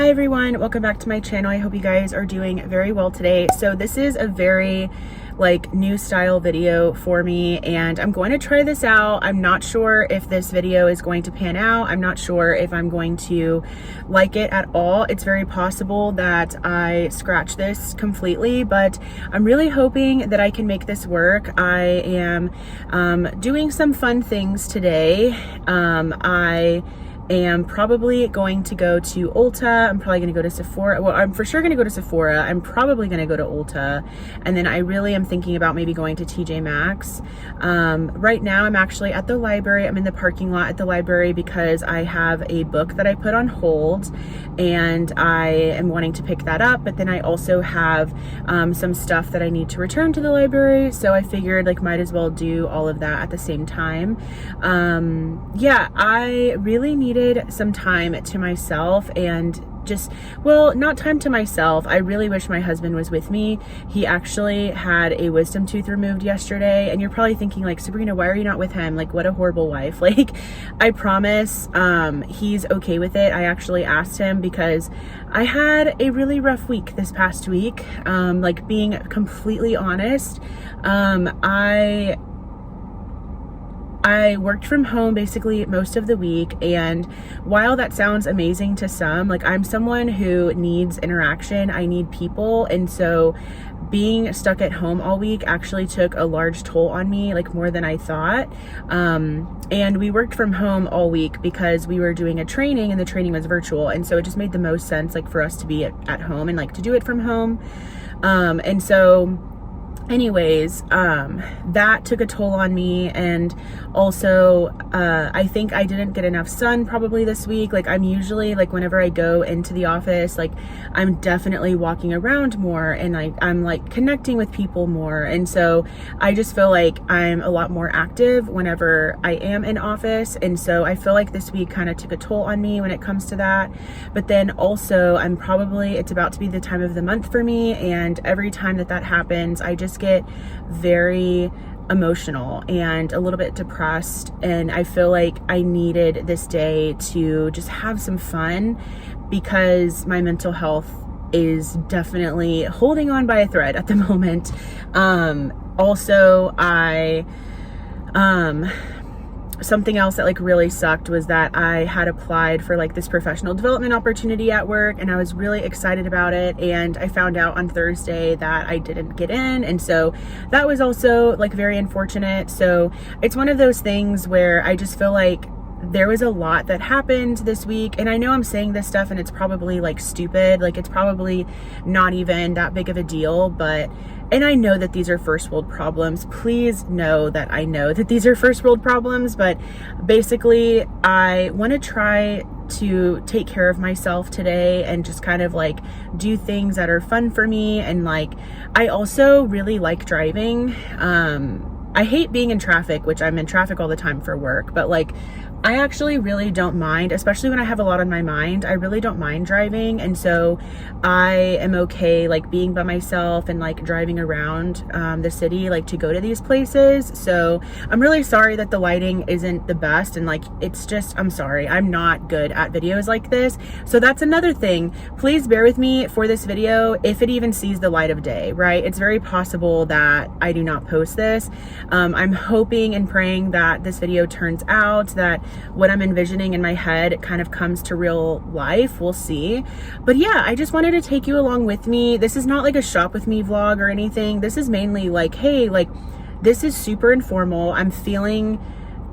Hi everyone, welcome back to my channel. I hope you guys are doing very well today. So this is a very new style video for me, and I'm going to try this out. I'm not sure if this video is going to pan out. I'm not sure if I'm going to like it at all. It's very possible that I scratch this completely, but I'm really hoping that I can make this work. I am doing some fun things today. I am probably going to go to Ulta. I'm probably going to go to Sephora. Well, I'm for sure going to go to Sephora. I'm probably going to go to Ulta. And then I really am thinking about maybe going to TJ Maxx. Right now I'm actually at the library. I'm in the parking lot at the library because I have a book that I put on hold and I am wanting to pick that up. But then I also have some stuff that I need to return to the library. So I figured might as well do all of that at the same time. Yeah, I really needed some time to myself and not time to myself. I really wish my husband was with me. He actually had a wisdom tooth removed yesterday, and you're probably thinking Sabrina, why are you not with him? What a horrible wife. I promise he's okay with it. I actually asked him because I had a really rough week this past week. Being completely honest, I worked from home basically most of the week, and while that sounds amazing to some, I'm someone who needs interaction. I need people, and so being stuck at home all week actually took a large toll on me, more than I thought. And we worked from home all week because we were doing a training, and the training was virtual, and so it just made the most sense for us to be at home and to do it from home. And so anyways, that took a toll on me, and also I think I didn't get enough sun probably this week. I'm usually whenever I go into the office, I'm definitely walking around more, and I'm connecting with people more, and so I just feel I'm a lot more active whenever I am in office, and so I feel this week kind of took a toll on me when it comes to that. But then also it's about to be the time of the month for me, and every time that happens, I just get very emotional and a little bit depressed, and I feel I needed this day to just have some fun because my mental health is definitely holding on by a thread at the moment. Also, something else that really sucked was that I had applied for this professional development opportunity at work, and I was really excited about it, and I found out on Thursday that I didn't get in, and so that was also very unfortunate. So it's one of those things where I just feel there was a lot that happened this week, and I know I'm saying this stuff and it's probably stupid, it's probably not even that big of a deal, and I know that these are first world problems. Please know that I know that these are first world problems, but basically I want to try to take care of myself today and just kind of do things that are fun for me. And I also really like driving. I hate being in traffic, which I'm in traffic all the time for work, but I actually really don't mind, especially when I have a lot on my mind. I really don't mind driving, and so I am okay being by myself and driving around the city to go to these places. So I'm really sorry that the lighting isn't the best, and it's just, I'm sorry, I'm not good at videos like this. So that's another thing. Please bear with me for this video if it even sees the light of day, right? It's very possible that I do not post this. I'm hoping and praying that this video turns out, that what I'm envisioning in my head kind of comes to real life. We'll see. But yeah, I just wanted to take you along with me. This is not a shop with me vlog or anything. This is mainly hey, this is super informal. I'm feeling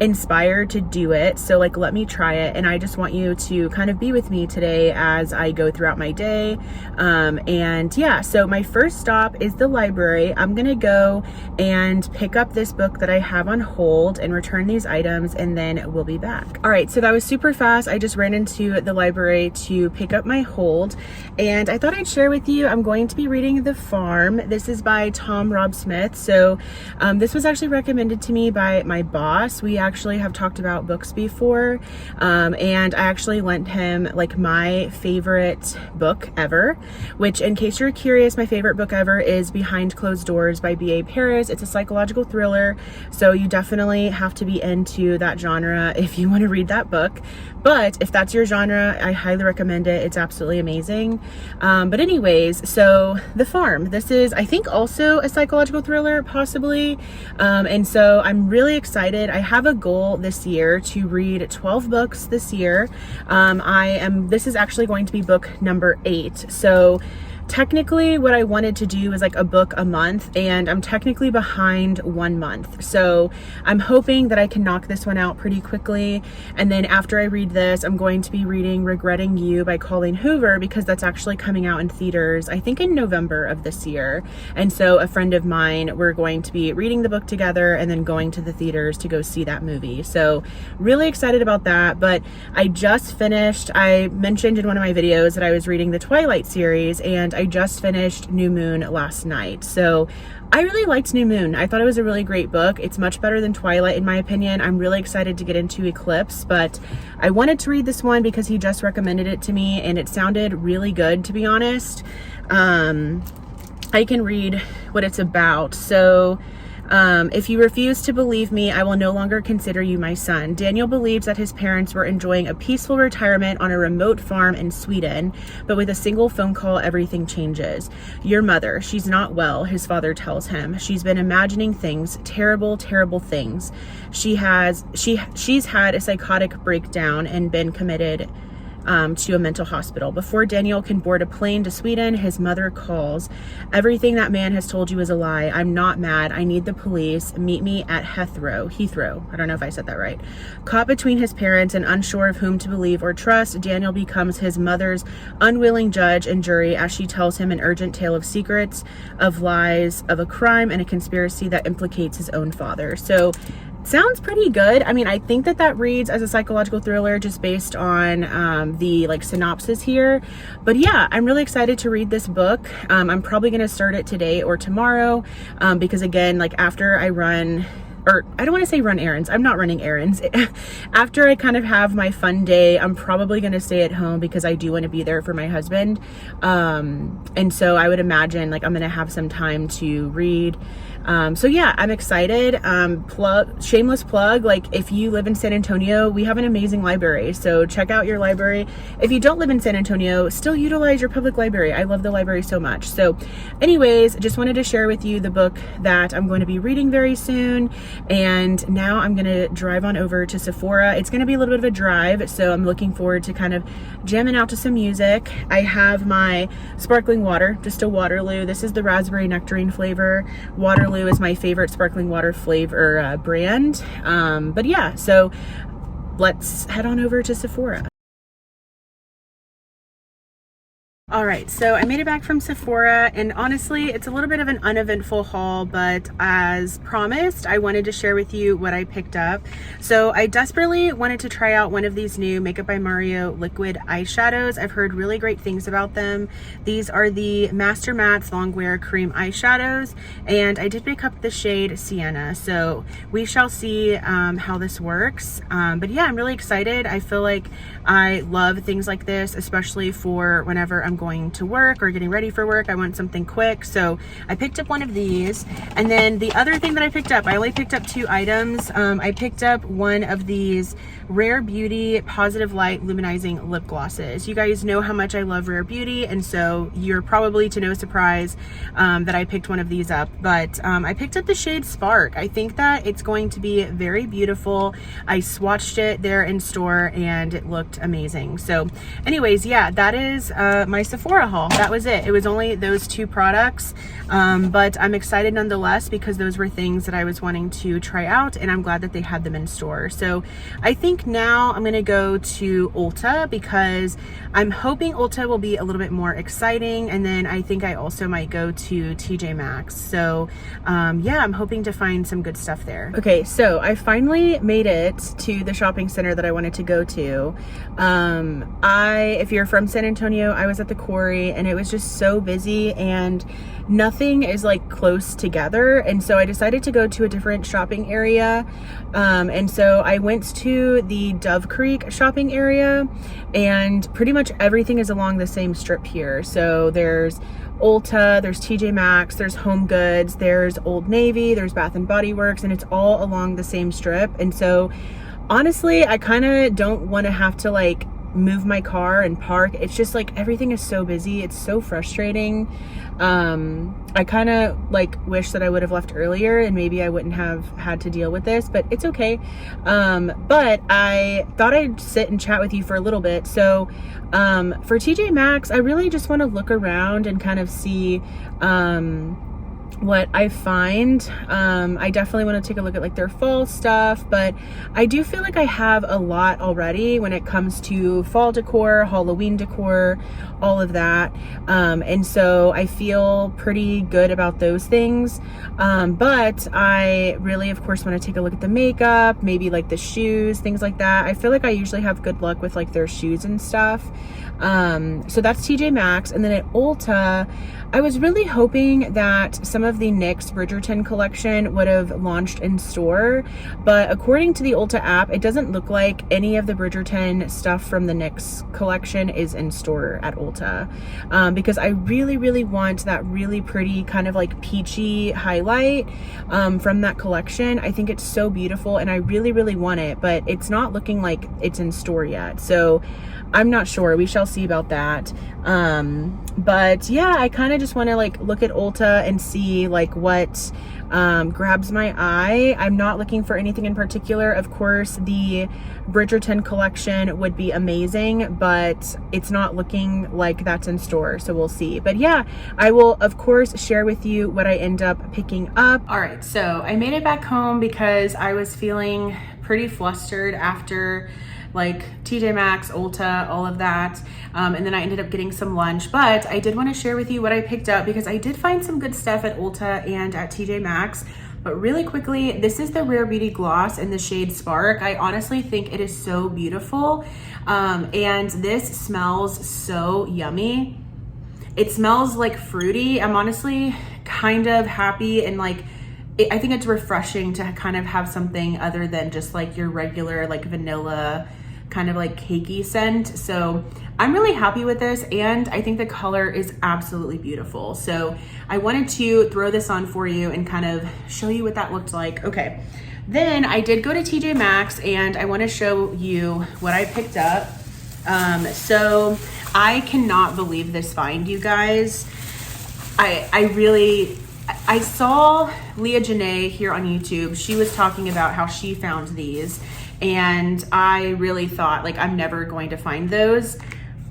inspired to do it, so let me try it, and I just want you to kind of be with me today as I go throughout my day. And yeah, so my first stop is the library. I'm gonna go and pick up this book that I have on hold and return these items, and then we'll be back. All right, so that was super fast. I just ran into the library to pick up my hold, and I thought I'd share with you, I'm going to be reading The Farm. This is by Tom Rob Smith. So this was actually recommended to me by my boss. We actually have talked about books before, and I actually lent him like my favorite book ever, which, in case you're curious, my favorite book ever is Behind Closed Doors by B.A. Paris. It's a psychological thriller, so you definitely have to be into that genre if you want to read that book. But if that's your genre, I highly recommend it. It's absolutely amazing. But anyways, so The Farm. This is, I think, also a psychological thriller, possibly. And so I'm really excited. I have a goal this year to read 12 books this year. This is actually going to be book number 8. So technically what I wanted to do is like a book a month, and I'm technically behind 1 month. So I'm hoping that I can knock this one out pretty quickly. And then after I read this, I'm going to be reading Regretting You by Colleen Hoover, because that's actually coming out in theaters, I think in November of this year. And so a friend of mine, we're going to be reading the book together and then going to the theaters to go see that movie. So really excited about that. But I just finished, I mentioned in one of my videos that I was reading the Twilight series, and I just finished New Moon last night. So I really liked New Moon. I thought it was a really great book. It's much better than Twilight in my opinion. I'm really excited to get into Eclipse, but I wanted to read this one because he just recommended it to me and it sounded really good, to be honest. I can read what it's about. So if you refuse to believe me, I will no longer consider you my son. Daniel believes that his parents were enjoying a peaceful retirement on a remote farm in Sweden, but with a single phone call, everything changes. Your mother, she's not well, his father tells him. She's been imagining things, terrible, terrible things. She's had a psychotic breakdown and been committed to a mental hospital. Before Daniel can board a plane to Sweden, his mother calls. Everything that man has told you is a lie. I'm not mad. I need the police. Meet me at Heathrow. I don't know if I said that right. Caught between his parents and unsure of whom to believe or trust, Daniel becomes his mother's unwilling judge and jury as she tells him an urgent tale of secrets, of lies, of a crime and a conspiracy that implicates his own father. So sounds pretty good. I mean, I think that reads as a psychological thriller just based on the like synopsis here. But yeah, I'm really excited to read this book. I'm probably going to start it today or tomorrow because again, like after I run, or I don't want to say run errands. I'm not running errands. After I kind of have my fun day, I'm probably going to stay at home because I do want to be there for my husband. And so I would imagine like I'm going to have some time to read. So yeah, I'm excited. Shameless plug, like if you live in San Antonio, we have an amazing library. So check out your library. If you don't live in San Antonio, still utilize your public library. I love the library so much. So anyways, just wanted to share with you the book that I'm going to be reading very soon. And now I'm going to drive on over to Sephora. It's going to be a little bit of a drive. So I'm looking forward to kind of jamming out to some music. I have my sparkling water, just a Waterloo. This is the raspberry nectarine flavor. Waterloo is my favorite sparkling water flavor brand. But yeah, so let's head on over to Sephora. All right, so I made it back from Sephora, and honestly, it's a little bit of an uneventful haul, but as promised, I wanted to share with you what I picked up. So I desperately wanted to try out one of these new Makeup by Mario liquid eyeshadows. I've heard really great things about them. These are the Master Matte Longwear Cream Eyeshadows, and I did pick up the shade Sienna, so we shall see how this works. But yeah, I'm really excited. I feel like I love things like this, especially for whenever I'm going to work or getting ready for work. I want something quick, so I picked up one of these. And then the other thing that I picked up, I only picked up 2 items. I picked up one of these Rare Beauty Positive Light Luminizing Lip Glosses. You guys know how much I love Rare Beauty, and so you're probably to no surprise that I picked one of these up. But I picked up the shade Spark. I think that it's going to be very beautiful. I swatched it there in store and it looked amazing. So anyways, yeah, that is my Sephora haul. That was it. It was only those 2 products, but I'm excited nonetheless because those were things that I was wanting to try out, and I'm glad that they had them in store. So I think now I'm gonna go to Ulta because I'm hoping Ulta will be a little bit more exciting, and then I think I also might go to TJ Maxx. So yeah, I'm hoping to find some good stuff there. Okay, so I finally made it to the shopping center that I wanted to go to. If you're from San Antonio, I was at the Corey, and it was just so busy and nothing is like close together. And so I decided to go to a different shopping area. And so I went to the Dove Creek shopping area, and pretty much everything is along the same strip here. So there's Ulta, there's TJ Maxx, there's Home Goods, there's Old Navy, there's Bath and Body Works, and it's all along the same strip. And so honestly, I kind of don't want to have to like move my car and park. It's just like everything is so busy. It's so frustrating. I kind of like wish that I would have left earlier and maybe I wouldn't have had to deal with this, but it's okay. But I thought I'd sit and chat with you for a little bit. So for TJ Maxx, I really just want to look around and kind of see what I find. I definitely want to take a look at like their fall stuff, but I do feel like I have a lot already when it comes to fall decor, Halloween decor, all of that. And so I feel pretty good about those things. But I really, of course, want to take a look at the makeup, maybe like the shoes, things like that. I feel like I usually have good luck with like their shoes and stuff. So that's TJ Maxx. And then at Ulta, I was really hoping that some of the NYX Bridgerton collection would have launched in store, but according to the Ulta app, it doesn't look like any of the Bridgerton stuff from the NYX collection is in store at Ulta, because I really, really want that really pretty kind of like peachy highlight from that collection. I think it's so beautiful and I really, really want it, but it's not looking like it's in store yet. So I'm not sure. We shall see about that. But yeah, I kind of just want to like look at Ulta and see like what grabs my eye. I'm not looking for anything in particular. Of course, the Bridgerton collection would be amazing, but it's not looking like that's in store. So we'll see. But yeah, I will of course share with you what I end up picking up. All right, so I made it back home because I was feeling pretty flustered after like TJ Maxx, Ulta, all of that. And then I ended up getting some lunch, but I did want to share with you what I picked up because I did find some good stuff at Ulta and at TJ Maxx. But really quickly, this is the Rare Beauty Gloss in the shade Spark. I honestly think it is so beautiful. And this smells so yummy. It smells like fruity. I'm honestly kind of happy and like, I think it's refreshing to kind of have something other than just like your regular like vanilla kind of like cakey scent. So I'm really happy with this, and I think the color is absolutely beautiful. So I wanted to throw this on for you and kind of show you what that looked like. Okay, then I did go to TJ Maxx and I want to show you what I picked up. So I cannot believe this find, you guys. I saw Leah Janae here on YouTube. She was talking about how she found these, and I really thought like I'm never going to find those,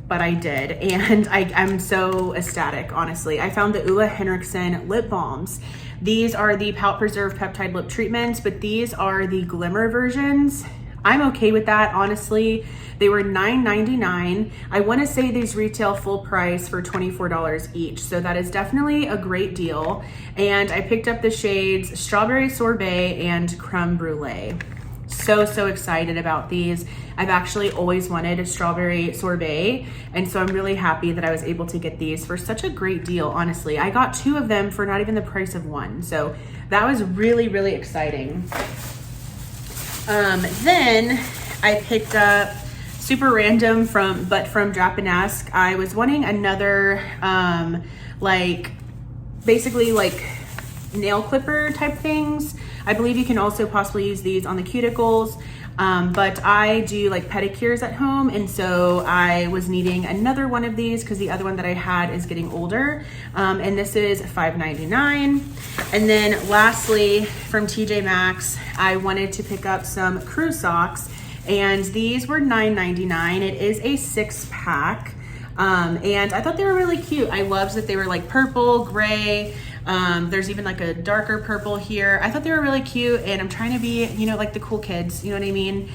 but I did, and I'm so ecstatic, honestly. I found the Ulla Henriksen lip balms. These are the Pout Preserve Peptide Lip Treatments, but these are the glimmer versions. I'm okay with that, honestly. They were $9.99. I want to say these retail full price for $24 each. So that is definitely a great deal. And I picked up the shades Strawberry Sorbet and Creme Brulee. So excited about these. I've actually always wanted a Strawberry Sorbet. And so I'm really happy that I was able to get these for such a great deal, honestly. I got 2 of them for not even the price of 1. So that was really, really exciting. Then I picked up super random from Japanesque. I was wanting another like basically like nail clipper type things. I believe you can also possibly use these on the cuticles. But I do like pedicures at home, and so I was needing another one of these because the other one that I had is getting older. And this is $5.99. And then lastly, from TJ Maxx, I wanted to pick up some crew socks, and these were $9.99. It is a 6-pack. And I thought they were really cute. I loved that they were like purple, gray. There's even like a darker purple here. I thought they were really cute, and I'm trying to be, you know, like the cool kids, you know what I mean?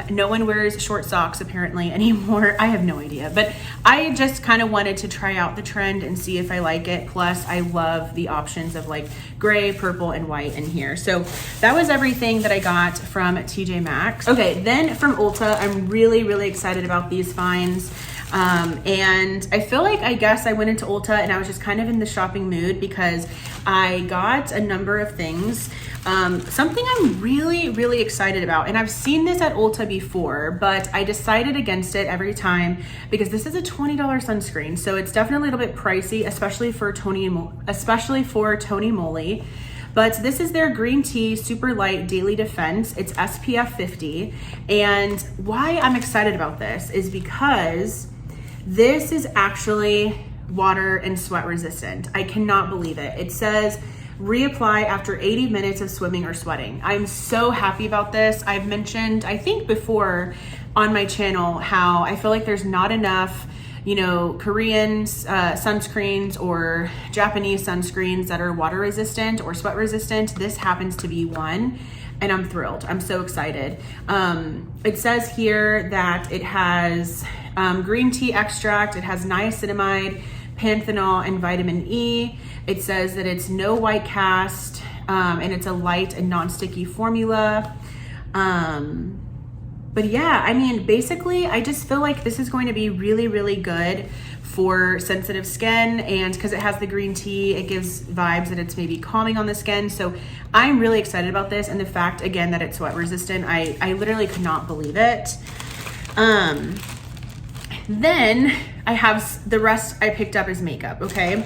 No one wears short socks apparently anymore. I have no idea, but I just kind of wanted to try out the trend and see if I like it. Plus I love the options of like gray, purple, and white in here. So that was everything that I got from TJ Maxx. Okay, then from Ulta, I'm really, really excited about these finds. And I feel like, I guess I went into Ulta and I was just kind of in the shopping mood because I got a number of things. Something I'm really, really excited about, and I've seen this at Ulta before, but I decided against it every time because this is a $20 sunscreen. So it's definitely a little bit pricey, especially for Tony Moly. But this is their green tea super light daily defense. It's SPF 50. And why I'm excited about this is because this is actually water and sweat resistant. I cannot believe it. It says reapply after 80 minutes of swimming or sweating. I'm so happy about this. I've mentioned, I think before on my channel, how I feel like there's not enough, you know, Korean sunscreens or Japanese sunscreens that are water resistant or sweat resistant. This happens to be one, and I'm thrilled. I'm so excited. It says here that it has green tea extract, it has niacinamide, panthenol, and vitamin E. It says that it's no white cast, and it's a light and non-sticky formula. But yeah, I mean, basically, I just feel like this is going to be really, really good for sensitive skin, and because it has the green tea, it gives vibes that it's maybe calming on the skin. So I'm really excited about this, and the fact, again, that it's sweat resistant, I literally could not believe it. Then I have the rest I picked up as makeup, okay?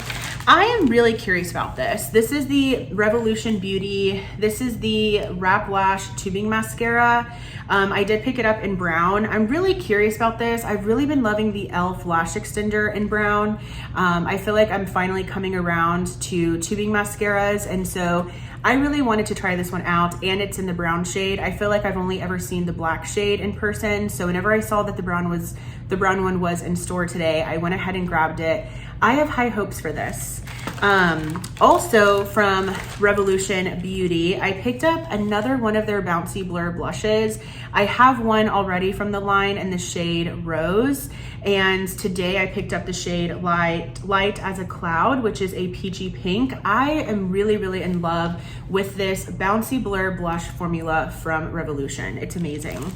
I am really curious about this. This is the Revolution Beauty. This is the Wrap Lash Tubing Mascara. I did pick it up in brown. I'm really curious about this. I've really been loving the e.l.f. Lash Extender in brown. I feel like I'm finally coming around to tubing mascaras, and so I really wanted to try this one out, and it's in the brown shade. I feel like I've only ever seen the black shade in person, so whenever I saw that the brown one was in store today, I went ahead and grabbed it. I have high hopes for this. Also from Revolution Beauty, I picked up another one of their Bouncy Blur blushes. I have one already from the line in the shade Rose, and today I picked up the shade Light as a Cloud, which is a peachy pink. I am really, really in love with this Bouncy Blur blush formula from Revolution. It's amazing.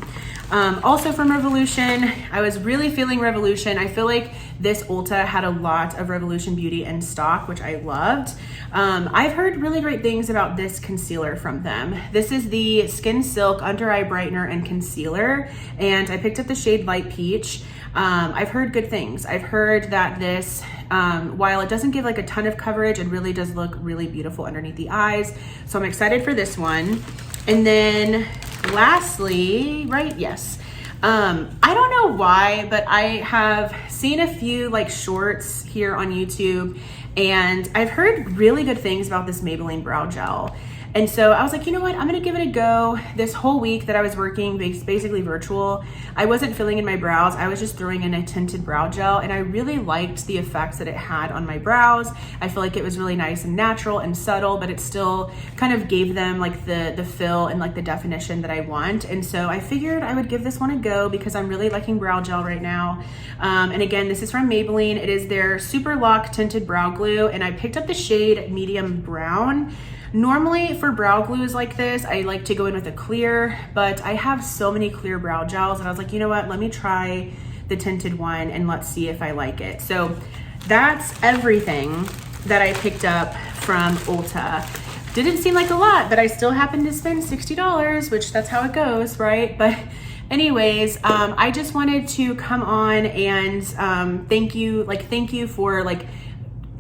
Also from Revolution, I was really feeling Revolution. I feel like this Ulta had a lot of Revolution Beauty in stock, which I loved. I've heard really great things about this concealer from them. This is the Skin Silk Under Eye Brightener and Concealer, and I picked up the shade Light Peach. I've heard good things. I've heard that this, while it doesn't give like a ton of coverage, it really does look really beautiful underneath the eyes. So I'm excited for this one. And then lastly, right, yes. I don't know why, but I have seen a few like shorts here on YouTube, and I've heard really good things about this Maybelline Brow Gel. And so I was like, you know what, I'm gonna give it a go. This whole week that I was working basically virtual, I wasn't filling in my brows. I was just throwing in a tinted brow gel, and I really liked the effects that it had on my brows. I feel like it was really nice and natural and subtle, but it still kind of gave them like the fill and like the definition that I want. And so I figured I would give this one a go because I'm really liking brow gel right now. And again, this is from Maybelline. It is their Super Lock Tinted Brow Glue, and I picked up the shade Medium Brown. Normally for brow glues like this, I like to go in with a clear, but I have so many clear brow gels, and I was like, you know what, let me try the tinted one and let's see if I like it. So that's everything that I picked up from Ulta. Didn't seem like a lot, but I still happened to spend $60, which that's how it goes, right? But anyways, I just wanted to come on and thank you for like,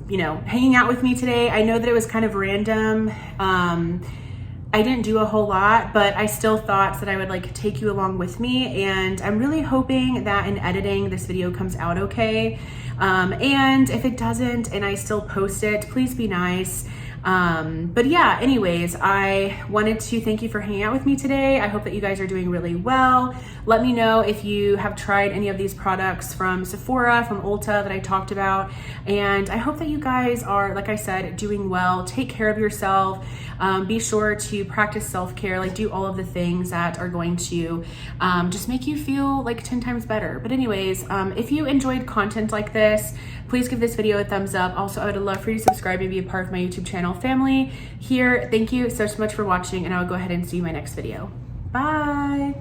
you know, hanging out with me today. I know that it was kind of random. I didn't do a whole lot, but I still thought that I would like take you along with me, and I'm really hoping that in editing this video comes out okay. And if it doesn't and I still post it, please be nice. But yeah, anyways, I wanted to thank you for hanging out with me today. I hope that you guys are doing really well. Let me know if you have tried any of these products from Sephora, from Ulta that I talked about. And I hope that you guys are, like I said, doing well. Take care of yourself. Be sure to practice self-care, like do all of the things that are going to just make you feel like 10 times better. But anyways, if you enjoyed content like this, please give this video a thumbs up. Also, I would love for you to subscribe and be a part of my YouTube channel family here. Thank you so much for watching, and I will go ahead and see you in my next video. Bye.